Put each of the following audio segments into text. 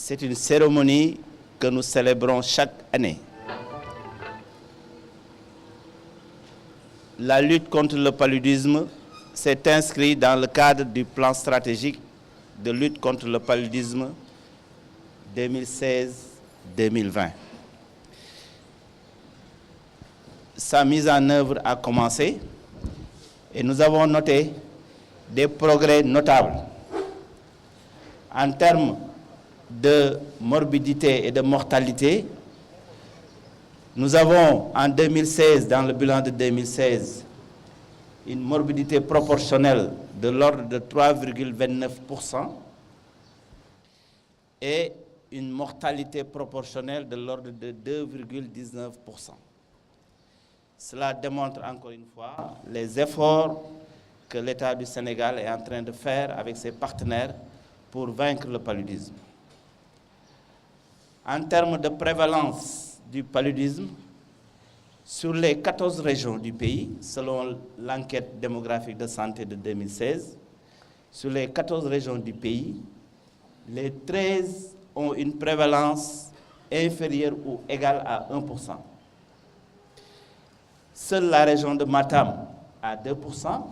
C'est une cérémonie que nous célébrons chaque année. La lutte contre le paludisme s'est inscrite dans le cadre du plan stratégique de lutte contre le paludisme 2016-2020. Sa mise en œuvre a commencé et nous avons noté des progrès notables en termes de morbidité et de mortalité. Nous avons en 2016, dans le bilan de 2016, une morbidité proportionnelle de l'ordre de 3,29% et une mortalité proportionnelle de l'ordre de 2,19%. Cela démontre encore une fois les efforts que l'État du Sénégal est en train de faire avec ses partenaires pour vaincre le paludisme. En termes de prévalence du paludisme, sur les 14 régions du pays, selon l'enquête démographique de santé de 2016, sur les 14 régions du pays, les 13 ont une prévalence inférieure ou égale à 1%. Seule la région de Matam à 2%,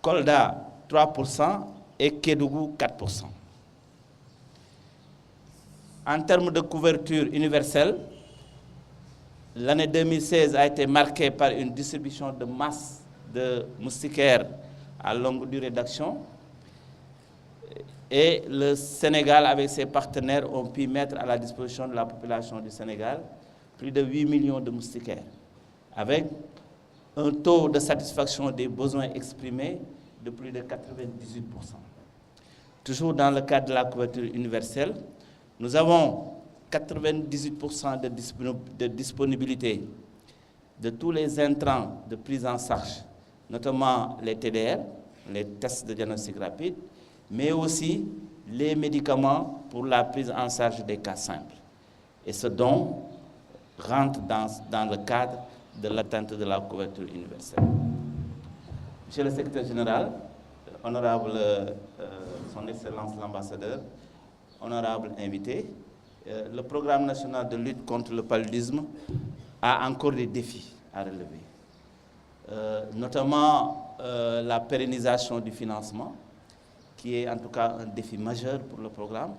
Kolda 3% et Kédougou 4%. En termes de couverture universelle, l'année 2016 a été marquée par une distribution de masse de moustiquaires à longue durée d'action. Et le Sénégal, avec ses partenaires, ont pu mettre à la disposition de la population du Sénégal plus de 8 millions de moustiquaires, avec un taux de satisfaction des besoins exprimés de plus de 98%. Toujours dans le cadre de la couverture universelle, nous avons 98% de disponibilité de tous les intrants de prise en charge, notamment les TDR, les tests de diagnostic rapide, mais aussi les médicaments pour la prise en charge des cas simples. Et ce don rentre dans le cadre de l'atteinte de la couverture universelle. Monsieur le secrétaire général, honorable son Excellence l'ambassadeur, honorable invité, le programme national de lutte contre le paludisme a encore des défis à relever, notamment la pérennisation du financement, qui est en tout cas un défi majeur pour le programme.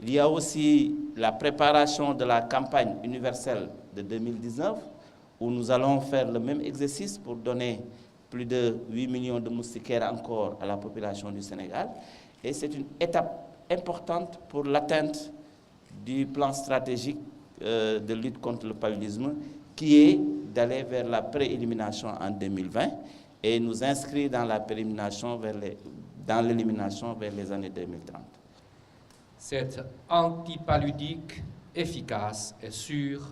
Il y a aussi la préparation de la campagne universelle de 2019, où nous allons faire le même exercice pour donner plus de 8 millions de moustiquaires encore à la population du Sénégal. Et c'est une étape importante pour l'atteinte du plan stratégique de lutte contre le paludisme, qui est d'aller vers la préélimination en 2020 et nous inscrire dans la préélimination dans l'élimination vers les années 2030. Cette antipaludique efficace et sûre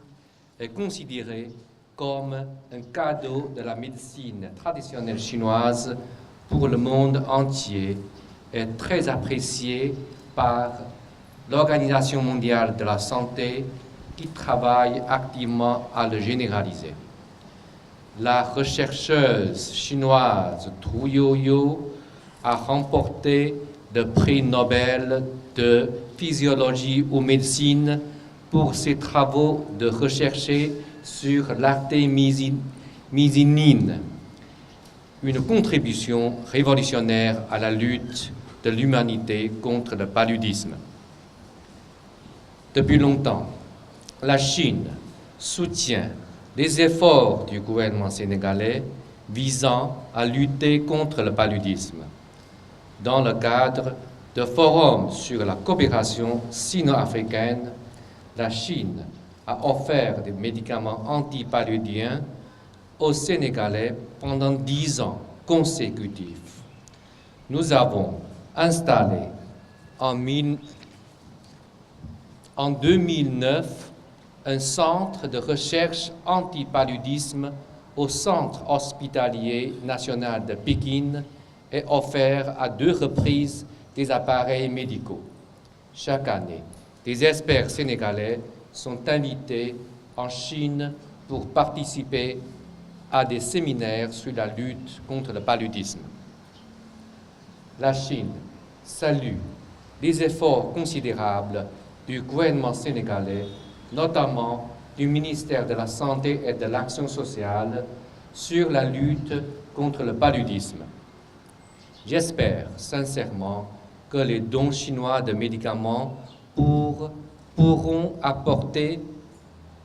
est considérée comme un cadeau de la médecine traditionnelle chinoise pour le monde entier et très appréciée par l'Organisation mondiale de la santé qui travaille activement à le généraliser. La rechercheuse chinoise Zhu Youyou a remporté le prix Nobel de physiologie ou médecine pour ses travaux de recherche sur l'artémisinine, une contribution révolutionnaire à la lutte de l'humanité contre le paludisme. Depuis longtemps, la Chine soutient les efforts du gouvernement sénégalais visant à lutter contre le paludisme. Dans le cadre de forums sur la coopération sino-africaine, la Chine a offert des médicaments antipaludiens aux Sénégalais pendant 10 ans consécutifs. Nous avons installé en 2009 un centre de recherche antipaludisme au Centre hospitalier national de Pékin et offert à 2 reprises des appareils médicaux. Chaque année, des experts sénégalais sont invités en Chine pour participer à des séminaires sur la lutte contre le paludisme. La Chine salue des efforts considérables du gouvernement sénégalais, notamment du ministère de la Santé et de l'Action sociale, sur la lutte contre le paludisme. J'espère sincèrement que les dons chinois de médicaments pourront apporter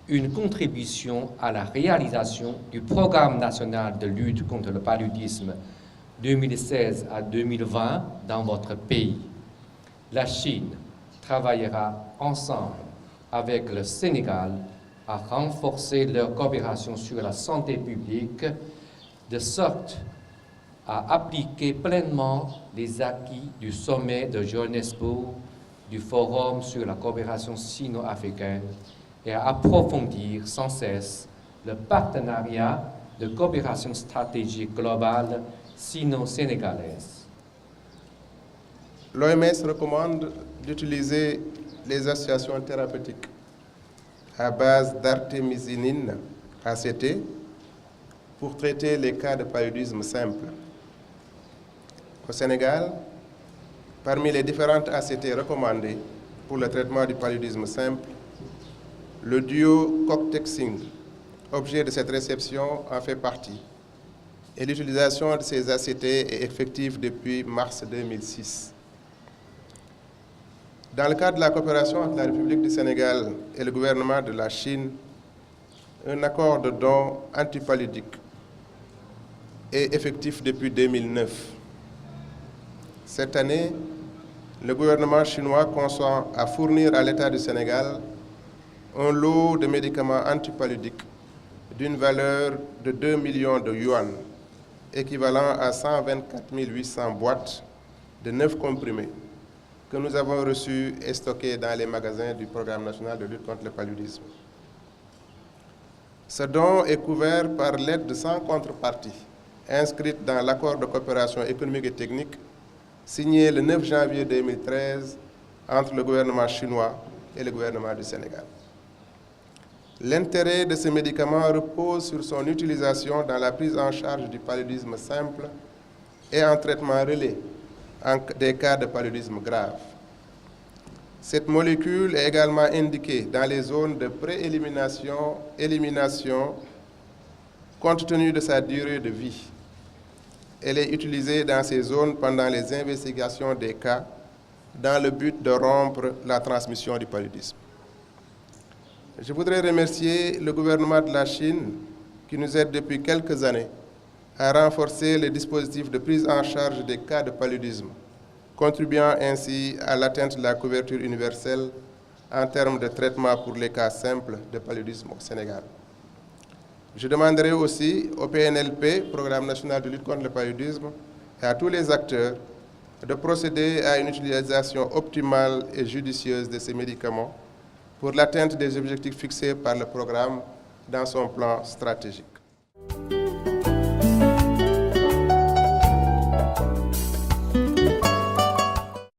une contribution à la réalisation du programme national de lutte contre le paludisme 2016 à 2020 dans votre pays. La Chine travaillera ensemble avec le Sénégal à renforcer leur coopération sur la santé publique, de sorte à appliquer pleinement les acquis du sommet de Johannesburg, du Forum sur la coopération sino-africaine et à approfondir sans cesse le partenariat de coopération stratégique globale sino-sénégalaise. L'OMS recommande d'utiliser les associations thérapeutiques à base d'artémisinine, ACT, pour traiter les cas de paludisme simple. Au Sénégal, parmi les différentes ACT recommandées pour le traitement du paludisme simple, le duo Coctexing, objet de cette réception, en fait partie. Et l'utilisation de ces ACT est effective depuis mars 2006. Dans le cadre de la coopération entre la République du Sénégal et le gouvernement de la Chine, un accord de dons antipaludiques est effectif depuis 2009. Cette année, le gouvernement chinois consent à fournir à l'État du Sénégal un lot de médicaments antipaludiques d'une valeur de 2 millions de yuan, équivalent à 124 800 boîtes de 9 comprimés, que nous avons reçus et stockés dans les magasins du Programme national de lutte contre le paludisme. Ce don est couvert par l'aide de 100 contreparties, inscrite dans l'accord de coopération économique et technique signé le 9 janvier 2013 entre le gouvernement chinois et le gouvernement du Sénégal. L'intérêt de ces médicaments repose sur son utilisation dans la prise en charge du paludisme simple et en traitement relais en des cas de paludisme grave. Cette molécule est également indiquée dans les zones de pré-élimination, compte tenu de sa durée de vie. Elle est utilisée dans ces zones pendant les investigations des cas dans le but de rompre la transmission du paludisme. Je voudrais remercier le gouvernement de la Chine qui nous aide depuis quelques années à renforcer les dispositifs de prise en charge des cas de paludisme, contribuant ainsi à l'atteinte de la couverture universelle en termes de traitement pour les cas simples de paludisme au Sénégal. Je demanderai aussi au PNLP, Programme national de lutte contre le paludisme, et à tous les acteurs de procéder à une utilisation optimale et judicieuse de ces médicaments pour l'atteinte des objectifs fixés par le programme dans son plan stratégique.